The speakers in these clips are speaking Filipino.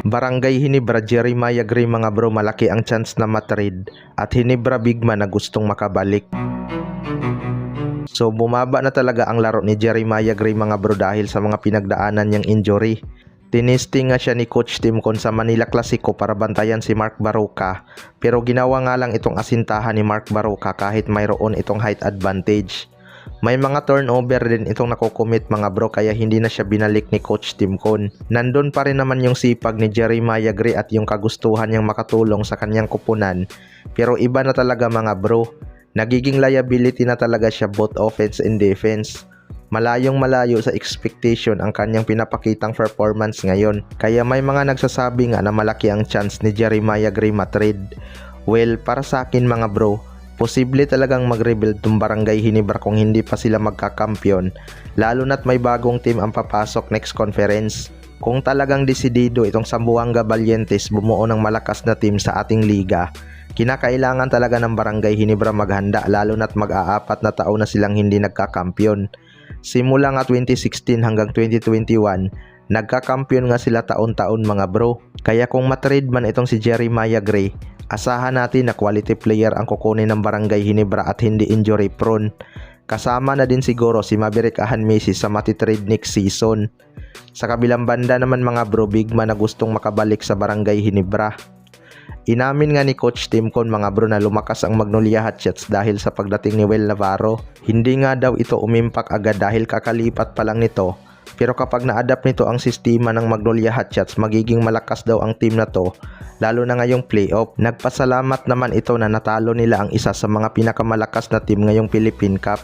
Barangay Hinebra, Jeremiah Gray mga bro, malaki ang chance na matrade at Hinebra bigman na gustong makabalik. So bumaba na talaga ang laro ni Jeremiah Gray mga bro dahil sa mga pinagdaanan niyang injury. Tinisting nga siya ni Coach Tim Con sa Manila Clasico para bantayan si Mark Baroka, pero ginawa nga lang itong asintahan ni Mark Baroka kahit mayroon itong height advantage. May mga turnover din itong nakocommit mga bro kaya hindi na siya binalik ni Coach Tim Con. Nandun pa rin naman yung sipag ni Jeremiah Gray at yung kagustuhan niyang makatulong sa kanyang kupunan, pero iba na talaga mga bro. Nagiging liability na talaga siya both offense and defense. Malayong malayo sa expectation ang kanyang pinapakitang performance ngayon. Kaya may mga nagsasabi nga na malaki ang chance ni Jeremiah Gray matrade. Well, para sa akin mga bro, posible talagang mag-rebuild tong Barangay Hinebra kung hindi pa sila magkakampyon, lalo na't may bagong team ang papasok next conference. Kung talagang desidido itong Zamboanga Valientes bumuo ng malakas na team sa ating liga, kinakailangan talaga ng Barangay Hinebra maghanda lalo na't mag-aapat na taon na silang hindi nagkakampyon. Simula nga 2016 hanggang 2021, nagkakampyon nga sila taon-taon mga bro. Kaya kung matrade man itong si Jeremiah Gray, asahan natin na quality player ang kukunin ng Barangay Hinebra at hindi injury prone. Kasama na din siguro si Maverick Ahan-Messi sa matitrade next season. Sa kabilang banda naman mga bro, bigman na gustong makabalik sa Barangay Hinebra. Inamin nga ni Coach Tim Con mga bro na lumakas ang Magnolia Hotshots dahil sa pagdating ni Well Navarro. Hindi nga daw ito umimpak agad dahil kakalipat pa lang nito, pero kapag na-adapt nito ang sistema ng Magnolia Hotshots, magiging malakas daw ang team na to, lalo na ngayong playoff. Nagpasalamat naman ito na natalo nila ang isa sa mga pinakamalakas na team ngayong Philippine Cup.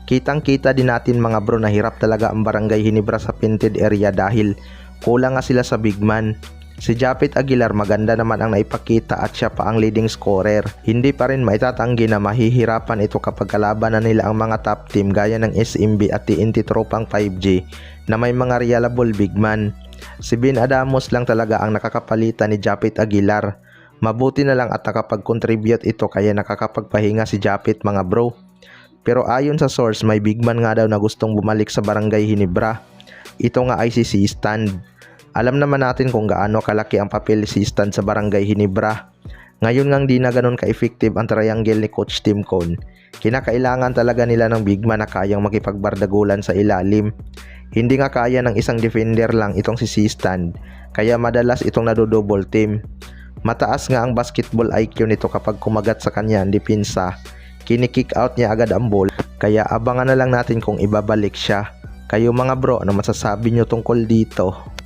Kitang-kita din natin mga bro na hirap talaga ang Barangay Hinebra sa painted area dahil kulang nga sila sa big man. Si Japet Aguilar maganda naman ang naipakita at siya pa ang leading scorer. Hindi pa rin maitatanggi na mahihirapan ito kapag kalaban na nila ang mga top team gaya ng SMB at TNT Tropang 5G na may mga reliable big man. Si Ben Adamos lang talaga ang nakakapalitan ni Japet Aguilar. Mabuti na lang at nakapag-contribute ito kaya nakakapagpahinga si Japet mga bro. Pero ayon sa source, may big man nga daw na gustong bumalik sa Barangay Hinebra. Ito nga ay si C-Stand. Alam naman natin kung gaano kalaki ang papel si Stan sa Barangay Hinebra. Ngayon ngang di na ganun ka-effective ang triangle ni Coach Tim Con. Kinakailangan talaga nila ng big man na kayang makipagbardagulan sa ilalim. Hindi nga kaya ng isang defender lang itong si Stan, kaya madalas itong nadodouble team. Mataas nga ang basketball IQ nito kapag kumagat sa kanya ang depensa. Kini-kick out niya agad ang ball, kaya abangan na lang natin kung ibabalik siya. Kayo mga bro, ano masasabi nyo tungkol dito?